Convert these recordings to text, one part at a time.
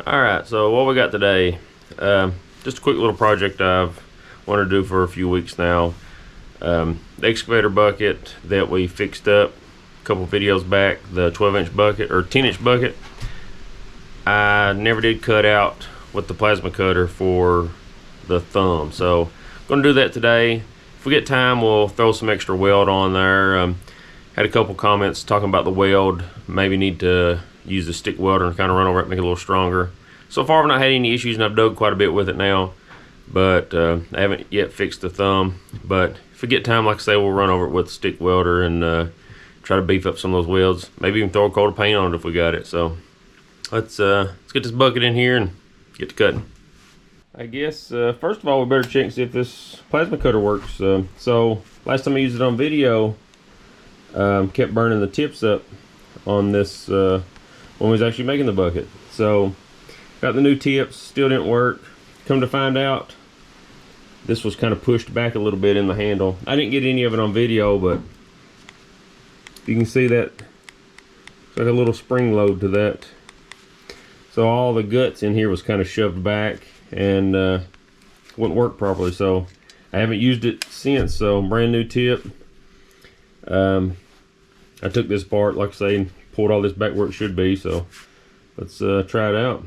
Alright, so what we got today, just a quick little project I've wanted to do for a few weeks now. The excavator bucket that we fixed up a couple videos back, the 12-inch bucket, or 10-inch bucket, I never did cut out with the plasma cutter for the thumb. So I'm going to do that today. If we get time, we'll throw some extra weld on there. Had a couple comments talking about the weld, maybe need to use the stick welder and kind of run over it, make it a little stronger. So far I've not had any issues, and I've dug quite a bit with it now, but I haven't yet fixed the thumb. But if we get time, like I say, we'll run over it with the stick welder and try to beef up some of those welds, maybe even throw a coat of paint on it if we got it. So let's get this bucket in here and get to cutting. I guess first of all we better check and see if this plasma cutter works. So last time I used it on video, kept burning the tips up on this when we was actually making the bucket. So got the new tips, still didn't work. Come to find out, this was kind of pushed back a little bit in the handle. I didn't get any of it on video, but you can see that it's like a little spring load to that. So all the guts in here was kind of shoved back and wouldn't work properly. So I haven't used it since. So brand new tip. I took this apart, like I say, and pulled all this back where it should be. So let's try it out.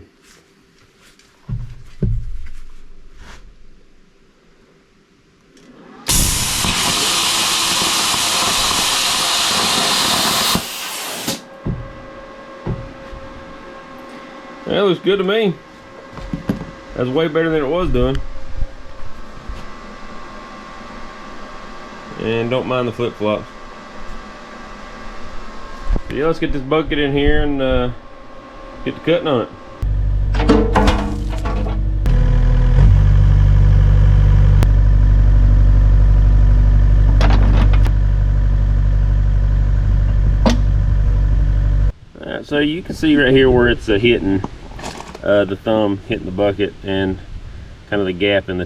That looks good to me. That's way better than it was doing. And don't mind the flip-flops. Yeah, let's get this bucket in here and get to cutting on it. Alright, so you can see right here where it's hitting the thumb, hitting the bucket, and kind of the gap in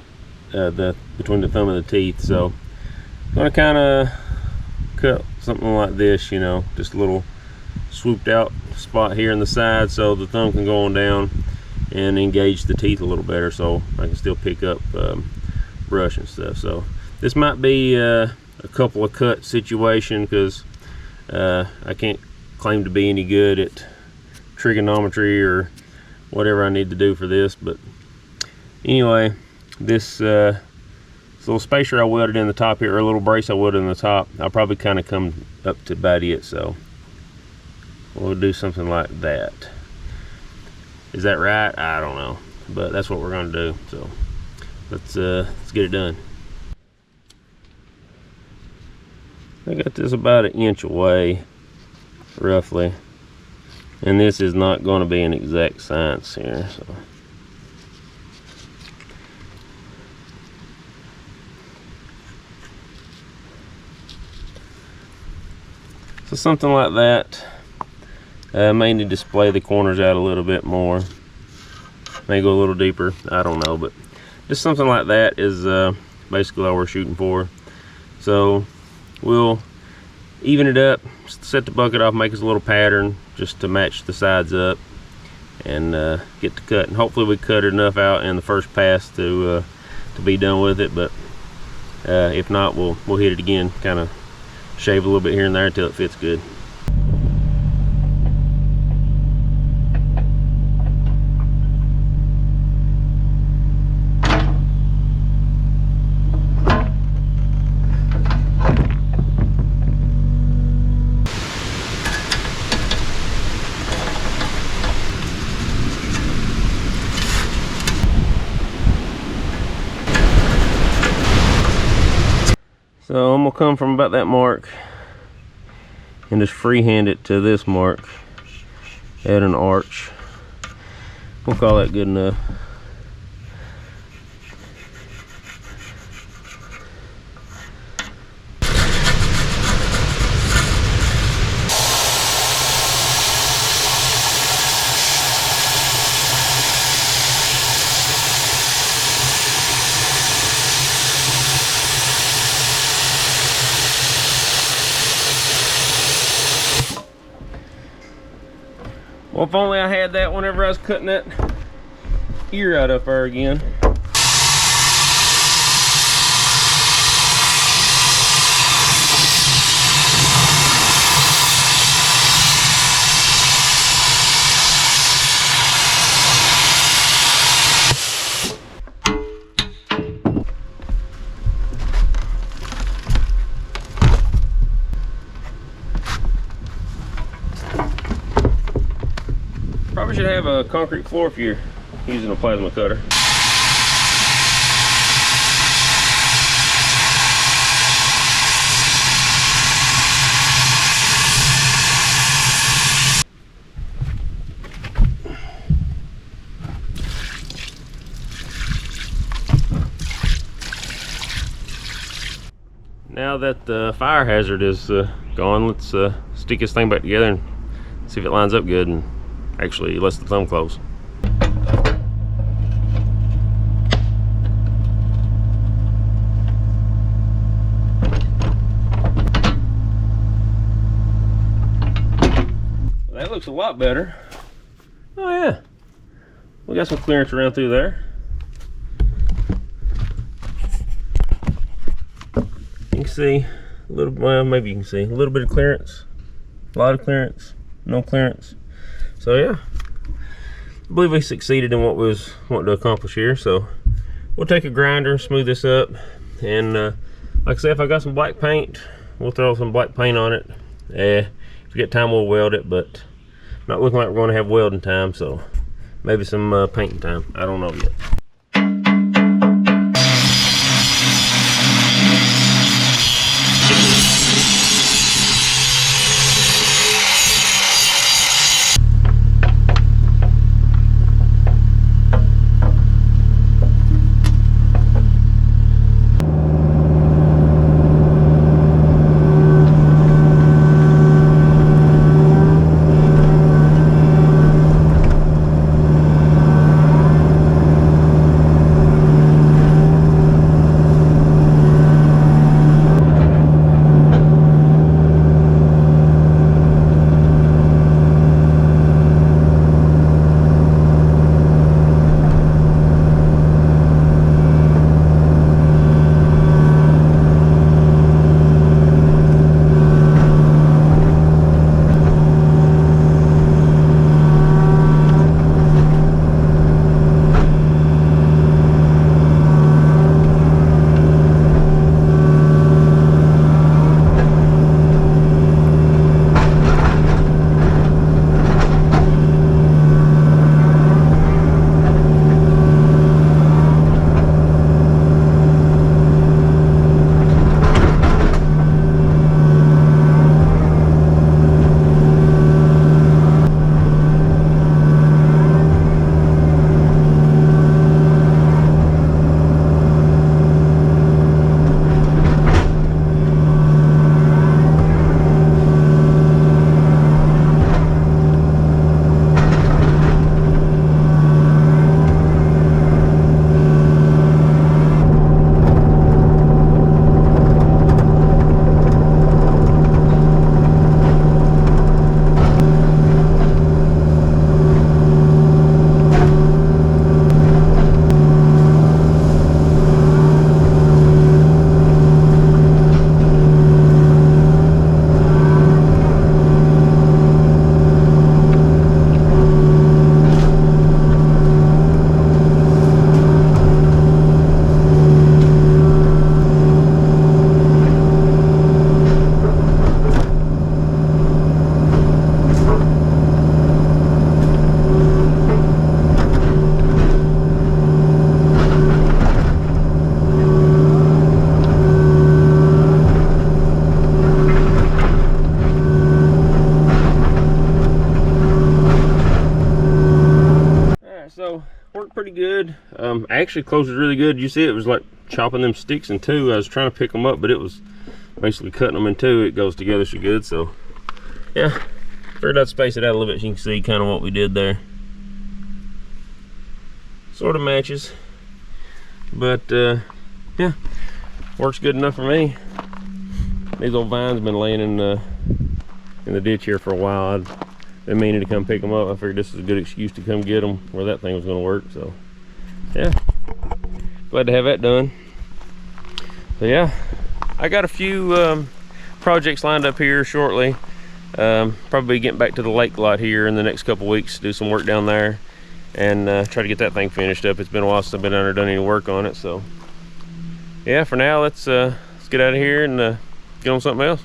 the between the thumb and the teeth. So I'm gonna kind of cut something like this, you know, just a little swooped out spot here in the side so the thumb can go on down and engage the teeth a little better, so I can still pick up brush and stuff. So this might be a couple of cut situation, because I can't claim to be any good at trigonometry or whatever I need to do for this. But anyway, this little spacer I welded in the top here, or a little brace I welded in the top, I'll probably kind of come up to about it. So we'll do something like that. Is that right? I don't know, but that's what we're going to do. So let's get it done. I got this about 1 inch away, roughly, and this is not going to be an exact science here. So something like that. May need to splay the corners out a little bit more, may go a little deeper, I don't know, but just something like that is basically all we're shooting for. So we'll even it up, set the bucket off, make us a little pattern just to match the sides up, and get to cut. And hopefully we cut enough out in the first pass to be done with it. But if not, we'll hit it again, kind of shave a little bit here and there until it fits good. So I'm gonna come from about that mark and just freehand it to this mark, add an arch. We'll call that good enough. Well, if only I had that whenever I was cutting it. ear out of there again. Probably should have a concrete floor if you're using a plasma cutter. Now that the fire hazard is gone, let's stick this thing back together and see if it lines up good and actually lets the thumb close. Well, that looks a lot better. Oh yeah, we got some clearance around through there. You can see a little, well, maybe you can see a little bit of clearance, a lot of clearance, no clearance. So yeah, I believe we succeeded in what we was wanting to accomplish here. So we'll take a grinder, smooth this up, and like I said, if I got some black paint, we'll throw some black paint on it. If we get time, we'll weld it, but not looking like we're going to have welding time, so maybe some painting time. I don't know yet. Worked pretty good. Actually closed it really good. You see it was like chopping them sticks in two. I was trying to pick them up, but it was basically cutting them in two. It goes together so good. So yeah, figured I'd space it out a little bit so you can see kind of what we did there. Sort of matches, but yeah, works good enough for me. These old vines been laying in the ditch here for a while. I've been meaning to come pick them up. I figured this is a good excuse to come get them where that thing was going to work. So yeah, glad to have that done. So yeah, I got a few projects lined up here shortly. Probably getting back to the lake lot here in the next couple weeks, do some work down there, and try to get that thing finished up. It's been a while since I've been done any work on it. So yeah, for now, let's get out of here and get on something else.